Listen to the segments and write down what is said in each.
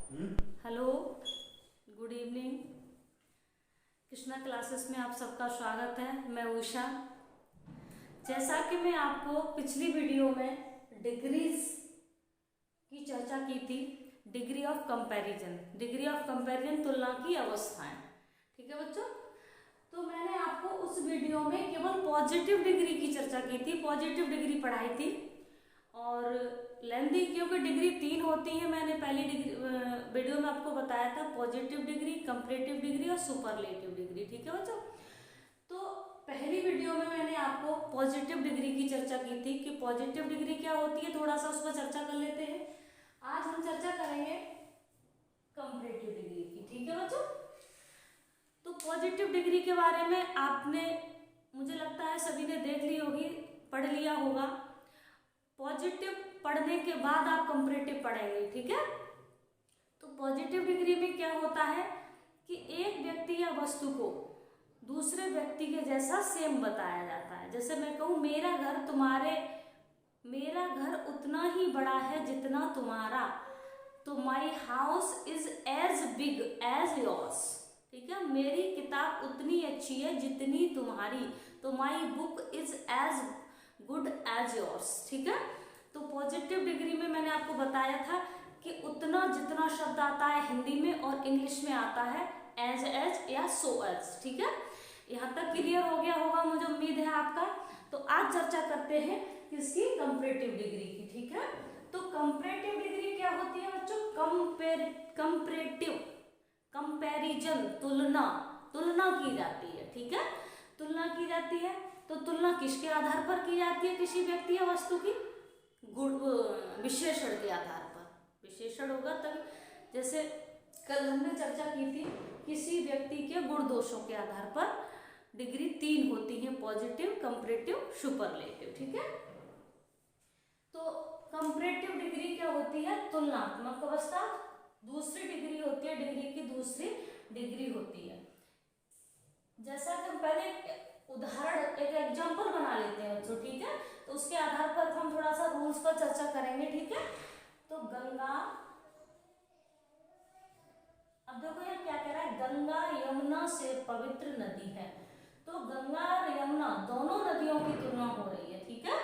Hello, good evening. Krishna classes में आप सबका स्वागत है। मैं उषा। जैसा कि मैं आपको पिछली वीडियो में डिग्रीज की चर्चा की थी, डिग्री ऑफ कंपैरिजन तुलना की अवस्थाएं। ठीक है बच्चों, तो मैंने आपको उस वीडियो में केवल पॉजिटिव डिग्री की चर्चा की थी, पॉजिटिव डिग्री पढ़ाई थी। और लेंदी क्योंकि डिग्री 3 होती है, मैंने पहली डिग्री वीडियो में आपको बताया था, पॉजिटिव डिग्री, कंपैरेटिव डिग्री और सुपरलेटिव डिग्री। ठीक है बच्चों, तो पहली वीडियो में मैंने आपको पॉजिटिव डिग्री की चर्चा की थी कि पॉजिटिव डिग्री क्या होती है, थोड़ा सा उस पर चर्चा कर लेते हैं। आज हम चर्चा करेंगे कंपैरेटिव डिग्री की। ठीक है बच्चों, तो पॉजिटिव डिग्री के बारे में आपने, मुझे लगता है सभी ने देख ली होगी, पढ़ लिया होगा। पॉजिटिव पढ़ने के बाद आप कंपैरेटिव पढ़ेंगे। ठीक है, तो पॉजिटिव डिग्री में क्या होता है कि एक व्यक्ति या वस्तु को दूसरे व्यक्ति के जैसा सेम बताया जाता है। जैसे मैं कहूँ मेरा घर उतना ही बड़ा है जितना तुम्हारा, तो my house is as big as yours. ठीक है, मेरी किताब उतनी अच्छी है जितनी तुम्हारी, तो my book is as good as yours. ठीक है, तो पॉजिटिव डिग्री में मैंने आपको बताया था कि उतना जितना शब्द आता है हिंदी में और इंग्लिश में आता है एज या सो एज। ठीक है, यहाँ तक क्लियर हो गया होगा, मुझे उम्मीद है आपका। तो आज चर्चा करते हैं किसकी, कंपैरेटिव डिग्री की। ठीक है, तो कंपैरेटिव डिग्री क्या होती है बच्चों, कंपैरेटिव, कंपैरिजन, तुलना की जाती है। ठीक है, तुलना की जाती है, तो तुलना किसके आधार पर की जाती है, किसी व्यक्ति या वस्तु की गुण विशेषण के आधार पर। विशेषण होगा तभी, जैसे कल हमने चर्चा की थी, किसी व्यक्ति के गुण दोषों के आधार पर डिग्री 3 होती है, पॉजिटिव, कंपैरेटिव, सुपरलेटिव। ठीक है, तो कंपैरेटिव डिग्री क्या होती है, तुलनात्मक अवस्था। दूसरी डिग्री होती है, डिग्री की दूसरी डिग्री होती है। जैसा कि हम पहले उदाहरण, एक एग्जांपल बना लेते हैं बच्चों। ठीक है, तो उसके आधार पर हम थोड़ा सा रूल्स पर चर्चा करेंगे। ठीक है, तो गंगा, अब देखो यहाँ क्या कह रहा है, गंगा यमुना से पवित्र नदी है। तो गंगा और यमुना दोनों नदियों की तुलना हो रही है। ठीक है,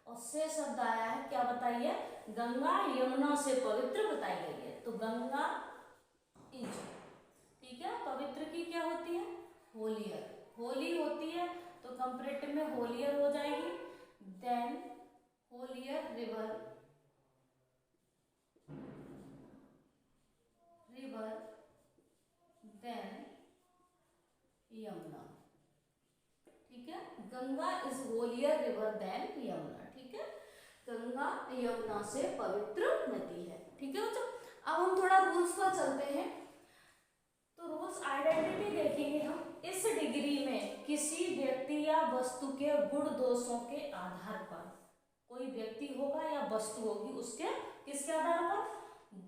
और से शब्द आया है, क्या बताइए, गंगा यमुना से पवित्र बताई गई है। तो गंगा इज, ठीक है, पवित्र की क्या होती है, होलियर, होली होती है, तो कंपैरेटिव में होलियर हो जाएगी। Than holier river, than Yamuna. ठीक है, Ganga is holier river than Yamuna. ठीक है, गंगा यमुना से पवित्र नदी है। ठीक है बच्चों, अब हम थोड़ा रूल्स पर चलते हैं। तो रूल्स आइडेंटिटी देखेंगे हम। इस डिग्री में किसी व्यक्ति या वस्तु के गुण दोषों के आधार पर, कोई व्यक्ति होगा या वस्तु होगी, उसके किसके आधार पर,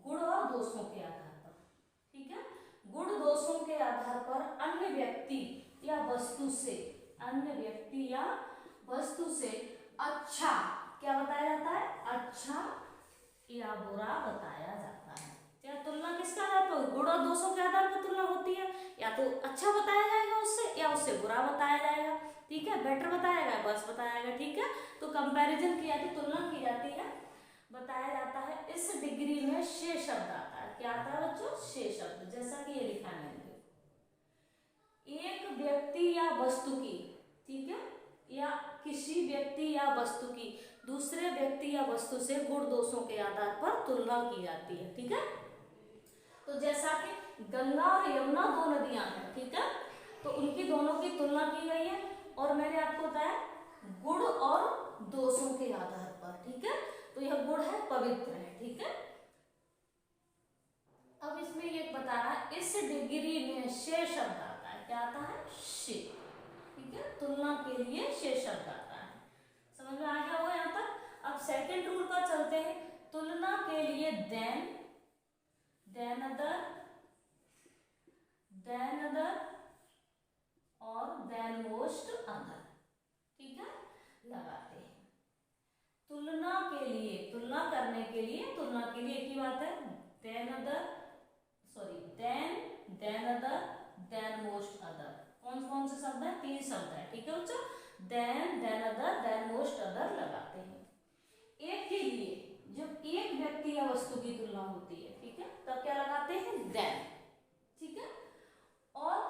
गुण और दोषों के आधार पर। ठीक है, गुण दोषों के आधार पर अन्य व्यक्ति या वस्तु से, अन्य व्यक्ति या वस्तु से अच्छा क्या बताया जाता है, अच्छा या बुरा बताया जाता है। क्या तुलना किसके आधार पर, गुण और दोषों के आधार पर तुलना होती है। या तो अच्छा बताया जाएगा उससे, या उससे बुरा बताया जाएगा। ठीक है, बेटर बताया जाएगा, बस बताया जाएगा। ठीक है, तो कंपैरिजन की जाती, तुलना की जाती है, बताया जाता है। इस डिग्री में से शब्द आता है, क्या आता है बच्चों, से शब्द, जैसा कि ये लिखा है एक व्यक्ति या वस्तु की, ठीक है, या किसी व्यक्ति या वस्तु की दूसरे व्यक्ति या वस्तु से गुण दोषों के आधार पर तुलना की जाती है। ठीक है, तो जैसा कि गंगा और यमुना दो नदियां हैं, ठीक है, तो उनकी दोनों की तुलना की गई है, और मैंने आपको बताया गुण और दोषों के आधार पर। ठीक है, तो यह गुण है, पवित्र है। ठीक है, अब इसमें ये बता रहा है, इस डिग्री में से शब्द आता है, क्या आता है, से। ठीक है, तुलना के लिए से शब्द आता है। समझ में आ गया हो यहाँ तक। अब सेकंड रूल पर चलते हैं। तुलना के लिए देन अदर और देन मोस्ट अदर, ठीक है, लगाते हैं। तुलना के लिए, तुलना करने के लिए, तुलना के लिए एक ही बात है, than other than other, than most other. कौन कौन से शब्द है? 3 शब्द है, ठीक है बच्चों। Than other, than most other लगाते हैं। एक के लिए जब एक व्यक्ति या वस्तु की तुलना होती है, ठीक है, तब क्या लगाते हैं? देन, ठीक है। और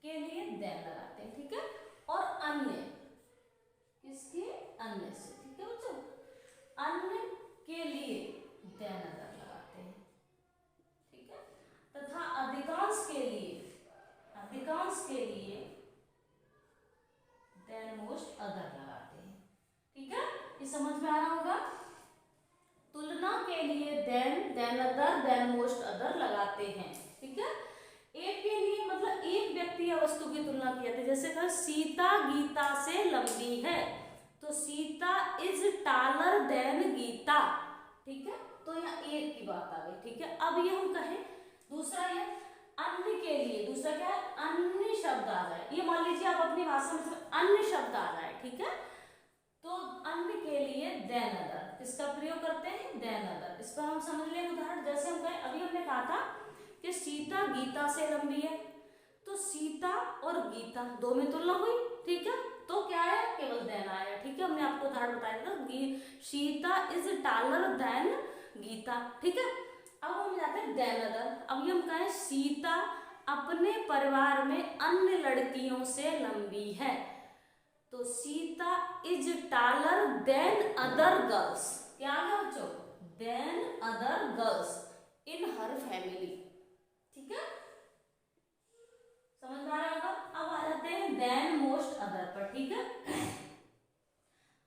के लिए देन लगाते हैं, ठीक है। और अन्य, किसके? अन्य से, ठीक है बच्चों। अन्य के लिए देन अदर लगाते हैं, ठीक है। तथा अधिकांश के लिए, अधिकांश के लिए देन मोस्ट अदर लगाते हैं, ठीक है। ये समझ में आ रहा होगा। तुलना के लिए than other, than most other लगाते हैं, ठीक है। एक के लिए मतलब एक व्यक्ति या वस्तु की तुलना की जाती है। जैसे कहा सीता गीता से लंबी है, तो Sita is taller than Gita, ठीक है। तो यहाँ एक की बात आ गई, ठीक है। अब ये हम कहें दूसरा, ये अन्य के लिए, दूसरा क्या है? अन्य शब्द आ जाए। ये मान लीजिए आप अपनी भाषा में अन्य शब्द आ जाए, ठीक है। तो अन्य के लिए देन अदर, इसका प्रयोग करते हैं देन अदर। इस पर हम समझ लें उदाहरण। जैसे हम कहें, अभी हमने कहा था कि सीता गीता से लंबी है, तो सीता और गीता दो में तुलना हुई, ठीक है। तो क्या है? केवल देन आया, ठीक है। हमने आपको उदाहरण बताया था, Sita is taller than Gita, ठीक है। अब हम जाते हैं देन अदर। अब ये हम कहें सीता अपने परिवार में अन्य लड़कियों से लंबी है, तो Sita is taller than other girls. क्या है बच्चों? Than other girls in her family, ठीक है। समझ में आ रहा होगा। अब आ जाते हैं देन मोस्ट अदर पर, ठीक है।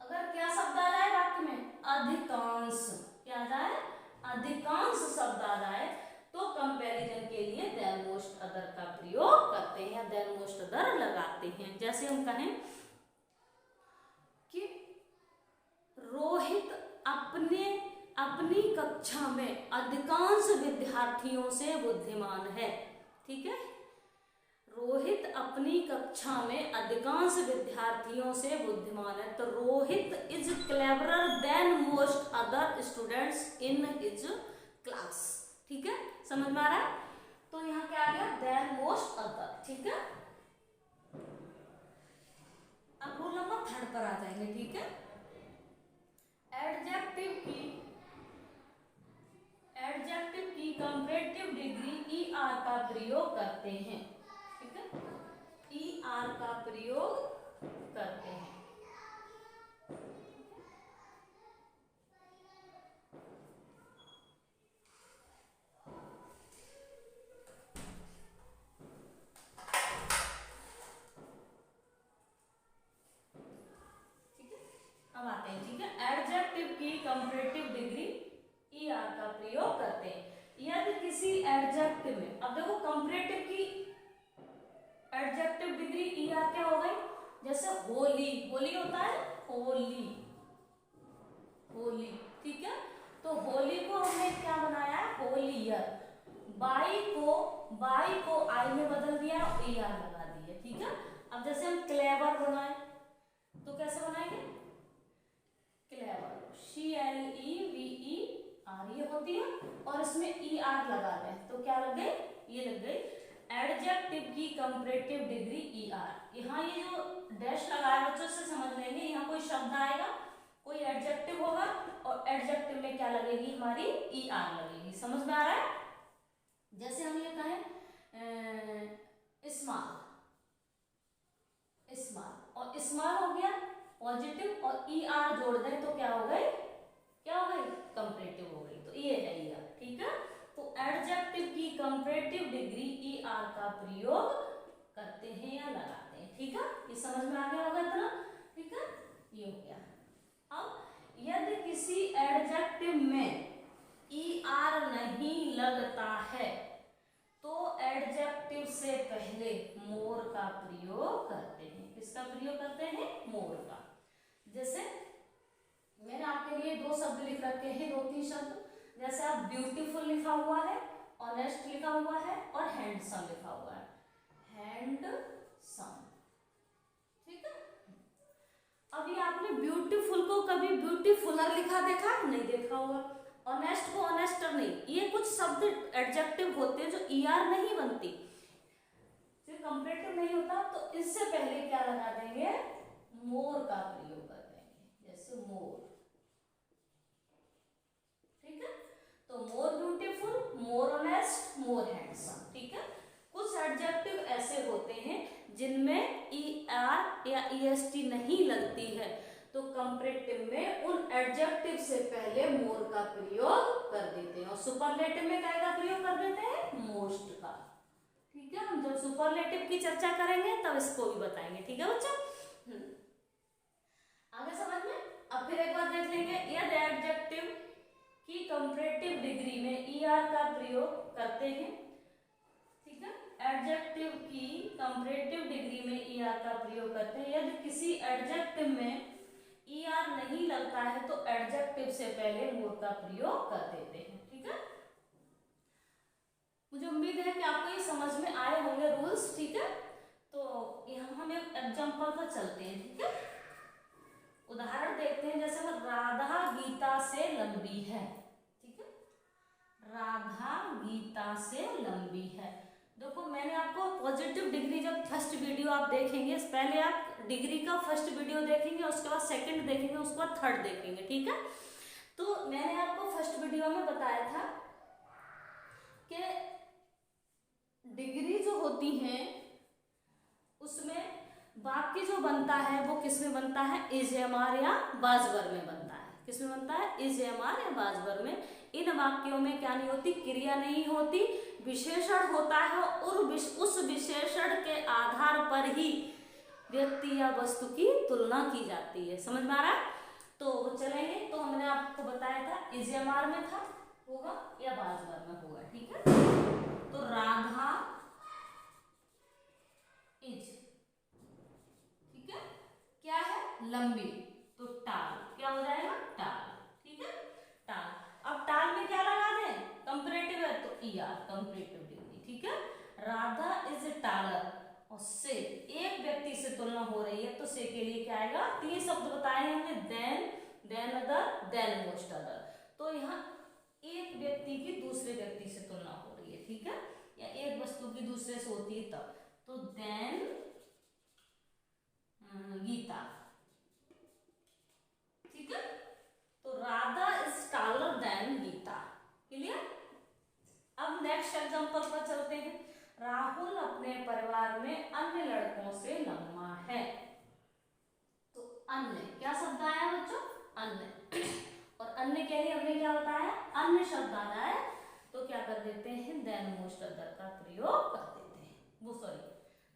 अगर क्या शब्द आ जाए वाक्य में? अधिकांश। क्या आ जाए? अधिकांश शब्द आ जाए, तो कंपैरिजन के लिए देन मोस्ट अदर का प्रयोग करते हैं या देन मोस्ट अदर लगाते हैं। जैसे हम कहें कि रोहित अपनी कक्षा में अधिकांश विद्यार्थियों से बुद्धिमान है, ठीक है। रोहित अपनी कक्षा में अधिकांश विद्यार्थियों से बुद्धिमान है, तो Rohit is cleverer than most other students in his class, ठीक है। समझ में आ रहा है। तो यहाँ क्या आ गया? देन मोस्ट अदर, ठीक है। अब रूल नंबर 3 पर आ जाएंगे, ठीक है। एडजेक्टिव की कंपैरेटिव डिग्री ER का प्रयोग करते हैं, ठीक है। ER का प्रयोग करते हैं। अब आते हैं, ठीक है। एडजेक्टिव की कंपैरेटिव डिग्री ER का प्रयोग करते हैं। यदि किसी एडजेक्टिव में, अब देखो कंपैरेटिव की एडजेक्टिव डिग्री ER क्या हो गई? जैसे होली, होली होता है होली, होली, ठीक है। तो होली को हमने क्या बनाया है? होलियर। बाई को आई में बदल दिया और ER लगा दिया, ठीक है। अब जैसे हम क्लेवर बनाए, तो कैसे बनाएंगे? क्लेवर, CLEVER ये होती है, और इसमें ER लगा दें, तो क्या लग गई? ये लग गई एडजेक्टिव की कंपैरेटिव डिग्री ER। यहाँ ये जो डैश लगाया बच्चों से समझ लेंगे, यहाँ कोई शब्द आएगा, कोई एडजेक्टिव होगा, और एडजेक्टिव में क्या लगेगी? हमारी ER लगेगी। समझ में आ रहा है। जैसे हम ये कहें स्मॉल, स्मॉल और स्मॉल हो गया पॉजिटिव, और ER जोड़ दें तो क्या हो गई? क्या हो गई? कंपैरेटिव हो गई। तो ये है ER, ठीक है। तो एडजेक्टिव की कंपैरेटिव डिग्री ER का प्रयोग करते हैं या लगाते हैं, ठीक है। ये समझ में आ गया होगा इतना, ठीक है। ये हो गया। अब यदि किसी एडजेक्टिव में ER नहीं लगता है, तो एडजेक्टिव से पहले मोर का प्रयोग करते हैं। किसका प्रयोग करते हैं? मोर का। जैसे मैंने आपके लिए 2 शब्द लिख रखे हैं, 2-3 शब्द। जैसे आप ब्यूटीफुल लिखा हुआ है, ऑनेस्ट लिखा हुआ है, और हैंडसम लिखा हुआ है, हैंडसम, ठीक है। अभी आपने ब्यूटीफुल को कभी ब्यूटीफुलर लिखा देखा? नहीं देखा होगा। ऑनेस्ट को ऑनेस्टर नहीं, ये कुछ शब्द एडजेक्टिव होते हैं जो ER नहीं बनती, जो कंपैरेटिव नहीं होता, तो इससे पहले क्या लगा देंगे, मोर का प्रयोग कर देंगे, जैसे मोर, ठीक है। तो मोर ब्यूटीफुल, मोर ऑनेस्ट, मोर हैंडसम, ठीक है। कुछ एडजेक्टिव ऐसे होते हैं जिनमें ER या EST नहीं लगती है, तो कंपैरेटिव में उन एडजेक्टिव से पहले मोर का प्रयोग कर देते हैं, और सुपरलेटिव में क्या का प्रयोग कर देते हैं, मोस्ट का, ठीक है। हम जब सुपरलेटिव की चर्चा करेंगे तब इसको भी बताएंगे, ठीक है बच्चों। आगे समझ में। अब फिर एक बार देख लेंगे, यदि एडजेक्टिव की कंपैरेटिव डिग्री में ER का प्रयोग करते हैं, ठीक है, एडजेक्टिव की कंपैरेटिव डिग्री में ER का प्रयोग करते हैं, यदि किसी एडजेक्टिव में ER नहीं लगता है तो एडजेक्टिव से पहले मोर का प्रयोग कर देते हैं, ठीक है। मुझे उम्मीद है कि आपको ये समझ में आए होंगे रूल्स, ठीक है। तो यहाँ हम एक एग्जाम्पल पर चलते हैं, ठीक है। उदाहरण देखते हैं, जैसे राधा गीता से लंबी है, ठीक है, राधा गीता से लंबी है। देखो मैंने आपको पॉजिटिव डिग्री, जब फर्स्ट वीडियो आप देखेंगे, पहले आप डिग्री का फर्स्ट वीडियो देखेंगे, उसके बाद सेकंड देखेंगे, उसके बाद थर्ड देखेंगे, ठीक है। तो मैंने आपको फर्स्ट वीडियो में बताया था कि डिग्री जो होती है उसमें वाक्य जो बनता है वो किसमें बनता है, इज़-एम-आर या बाजवर में बनता है। किसमें बनता है, इज़-एम-आर या बाजवर में। इन वाक्यों में क्या नहीं होती, क्रिया नहीं होती, विशेषण होता है, और उस विशेषण के आधार पर ही व्यक्ति या वस्तु की तुलना की जाती है। समझ में आ रहा है। तो चलेंगे, तो हमने आपको बताया था इज़-एम-आर में था होगा या बाजवर में होगा, ठीक है। तो राधा इज, ठीक है, क्या है, लंबी, तो टाल, क्या हो जाएगा, टाल, ठीक है, टाल। अब टाल में क्या लगा दें, कंपैरेटिव है तो ER, कंपैरेटिव डिग्री, ठीक है। राधा इज टालर, और से एक व्यक्ति से तुलना हो रही है, तो से के लिए क्या आएगा, 3 शब्द बताए हमने, than other, than most other. तो यहाँ एक व्यक्ति की दूसरे व्यक्ति से तुलना हो रही है, ठीक है, या एक वस्तु की दूसरे से होती है तब, तो देन गीता, ठीक है। तो Radha is taller than Gita, clear. अब नेक्स्ट एग्जांपल पर चलते हैं। राहुल अपने परिवार में अन्य लड़कों से लंबा है। तो अन्य क्या शब्द आया बच्चों, अन्य, और अन्य के लिए हमने क्या बताया, अन्य शब्द आ जाए तो क्या कर देते हैं, देन मोस्ट अदर का प्रयोग कर देते हैं, वो सॉरी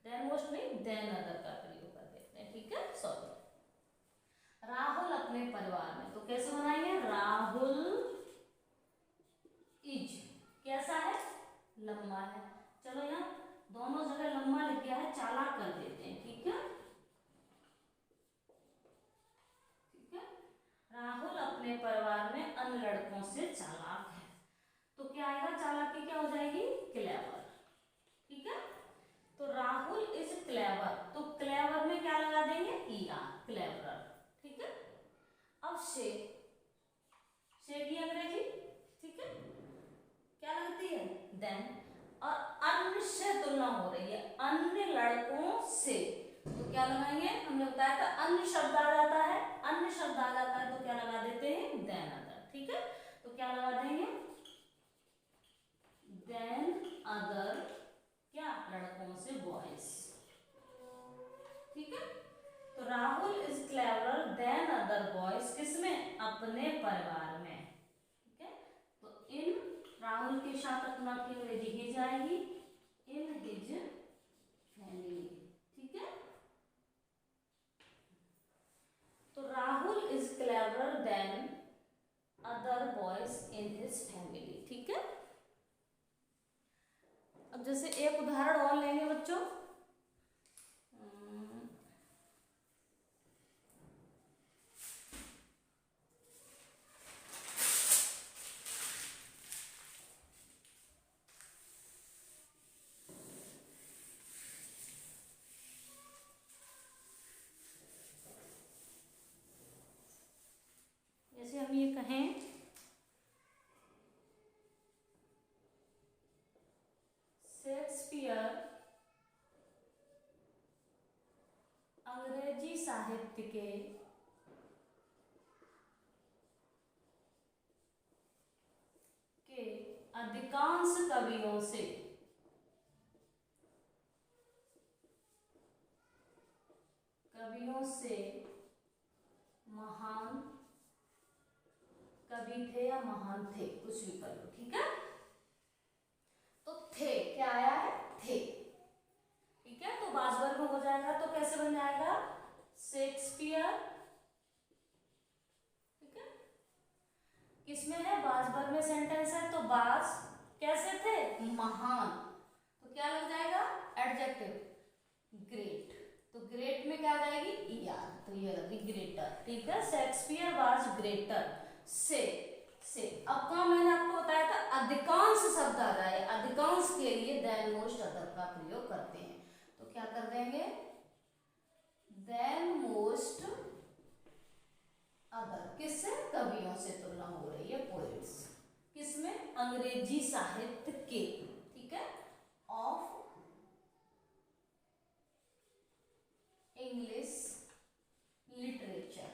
देन मोस्ट नहीं, देन अदर का प्रयोग कर देते हैं, ठीक है, सॉरी। राहुल अपने परिवार में, तो कैसे बनाएंगे, राहुल इज, कैसा है, लंबा है। चलो यहाँ दोनों जगह लंबा लिख गया है, चालाक कर देते हैं, ठीक है, ठीक है। राहुल अपने परिवार में अन्य लड़कों से चालाक है, तो क्या आएगा, चालाकी क्या हो जाएगी, क्लेवर, ठीक है। तो राहुल इज क्लेवर, तो क्लेवर में क्या लगा देंगे, ER, क्लेवर, ठीक है। अब से की अंग्रेजी, ठीक है, क्या लगती है, देन, और अन्य से तुलना हो रही है, अन्य लड़कों से, तो क्या लगाएंगे, हमने बताया था अन्य शब्द आ जाता है, अन्य शब्द आ जाता है तो क्या लगा देते हैं, देन अदर, ठीक है। तो क्या लगा देंगे, देन अदर, क्या, लड़कों से बॉयज, ठीक है। तो Rahul is clever than other boys, किसमें, अपने परिवार में, ठीक है। तो इन राहुल के साथ अपना की अंग्रेजी हिज आएगी, इन हिज फैमिली, ठीक है। तो Rahul is clever than other boys in his family, ठीक है। अब जैसे एक उदाहरण और लेंगे बच्चों, शेक्सपियर अंग्रेजी साहित्य के अधिकांश कवियों से महान कवि थे या महान थे, कुछ भी कर लो, ठीक है। तो थे क्या आया है, थे, ठीक है। तो बाजवर्ग में हो जाएगा तो कैसे बन जाएगा, शेक्सपियर, ठीक है। किसमें है, बाजवर्ग में सेंटेंस है, तो बाज कैसे थे, महान, तो क्या लग जाएगा, एडजेक्टिव, ग्रेट। तो ग्रेट में क्या आ जाएगी, ईआर, तो ये लगी ग्रेटर, ठीक है। शेक्सपियर वाज ग्रेटर से। अब कहाँ मैंने आपको बताया था अधिकांश शब्द आ जाए, अधिकांश के लिए देन मोस्ट अदर का प्रयोग करते हैं, तो क्या कर देंगे, देन मोस्ट अदर, किससे, कवियों से तुलना हो रही है, पोएट्स, किसमें, अंग्रेजी साहित्य के, ठीक है, ऑफ इंग्लिश लिटरेचर,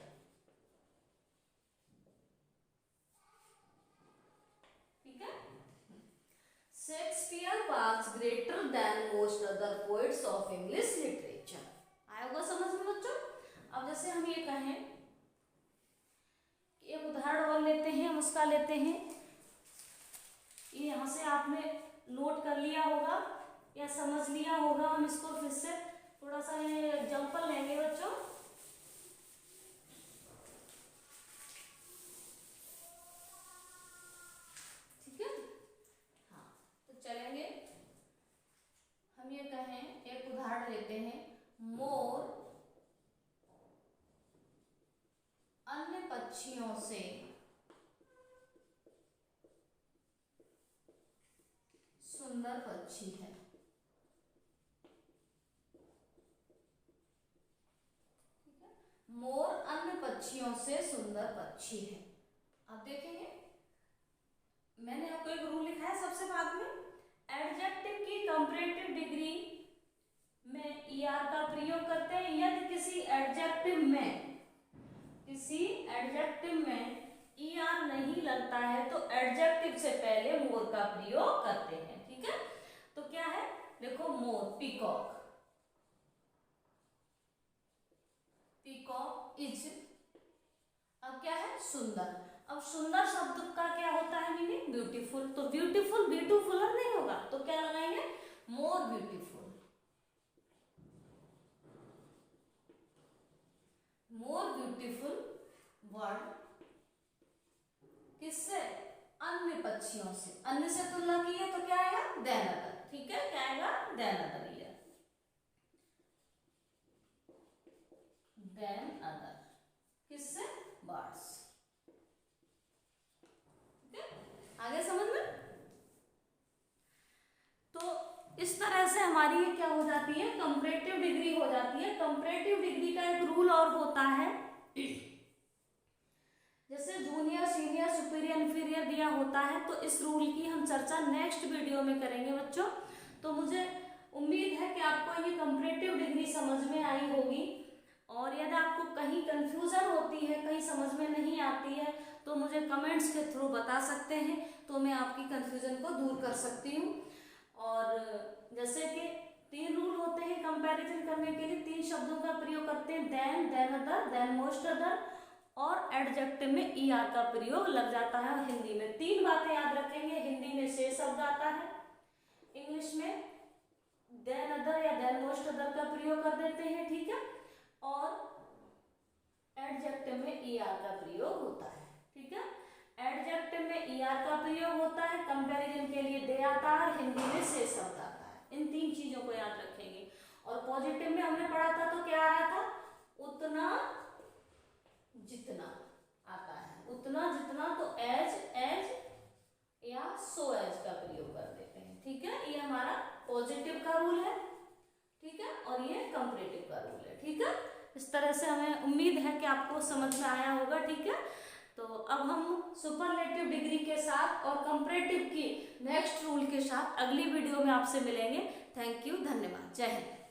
ठीक है। Shakespeare was greater than most other poets of English literature. आया होगा समझ में बच्चों। अब जैसे हम ये कहें कि एक उदाहरण और लेते हैं, हम उसका लेते हैं, ये यहाँ से आपने नोट कर लिया होगा या समझ लिया होगा, हम इसको फिर से थोड़ा सा एग्जाम्पल लेंगे बच्चों। ठीक है, हाँ, तो चलेंगे, हम ये कहें, एक उदाहरण लेते हैं, मोर अन्य पक्षियों से सुंदर पक्षी है, मोर अन्य पक्षियों से सुंदर पक्षी है। अब देखेंगे, मैंने आपको एक रूल लिखा है सबसे बाद में, एडजेक्टिव की कंपैरेटिव डिग्री में ईआर का प्रयोग करते हैं, यदि किसी एडजेक्टिव में ईआर नहीं लगता है तो एडजेक्टिव से पहले मोर का प्रयोग करते हैं, ठीक है। तो क्या है, देखो, मोर, पीकॉक, पीकॉक इज, अब क्या है, सुंदर। अब सुंदर शब्द का क्या होता है मीनिंग, ब्यूटीफुल, तो ब्यूटीफुल ब्यूटीफुलर नहीं होगा, तो क्या लगाएंगे, more beautiful, more beautiful word, किससे, अन्य पक्षियों से, अन्य से तुलना की है तो क्या आएगा, देन अदर, ठीक है, क्या आएगा, देन अदर, ये देन अदर, किससे, बर्ड्स, ठीक है, आगे समझ में। तो इस तरह से हमारी ये क्या हो जाती है, कंपैरेटिव डिग्री हो जाती है। कंपैरेटिव डिग्री का एक रूल और होता है, जैसे जूनियर, सीनियर, सुपीरियर, इंफीरियर दिया होता है, तो इस रूल की हम चर्चा नेक्स्ट वीडियो में करेंगे बच्चों। तो मुझे उम्मीद है कि आपको ये कंपैरेटिव डिग्री समझ में आई होगी, और यदि आपको कहीं कंफ्यूजन होती है, कहीं समझ में नहीं आती है, तो मुझे कमेंट्स के थ्रू बता सकते हैं, तो मैं आपकी कंफ्यूजन को दूर कर सकती हूँ। और जैसे कि 3 रूल होते हैं कंपैरिजन करने के लिए, 3 शब्दों का प्रयोग करते हैं, than, than other, than most other, और एडजेक्टिव में ईआर का प्रयोग लग जाता है। और हिंदी में 3 बातें याद रखेंगे, हिंदी में से शब्द आता है, इंग्लिश में देन अदर या देन मोस्ट अदर का प्रयोग कर देते हैं, ठीक है, और एडजेक्टिव में ईआर का प्रयोग होता है, ठीक है। एडजेक्टिव में ईआर का प्रयोग होता है, कंपैरिजन के लिए दे आता है, हिंदी में से शब्द आता है। इन 3 चीजों को याद रखेंगे। और पॉजिटिव में हमने पढ़ा था तो क्या आ रहा था, उतना जितना आता है, उतना जितना, तो एज या सो एज का प्रयोग कर देते हैं, ठीक है। ये हमारा पॉजिटिव का रूल है, ठीक है, और ये कंपैरेटिव का रूल है, ठीक है। इस तरह से हमें उम्मीद है कि आपको समझ में आया होगा, ठीक है। तो अब हम सुपरलेटिव डिग्री के साथ और कंपैरेटिव की नेक्स्ट रूल के के साथ अगली वीडियो में आपसे मिलेंगे। थैंक यू, धन्यवाद, जय हिंद।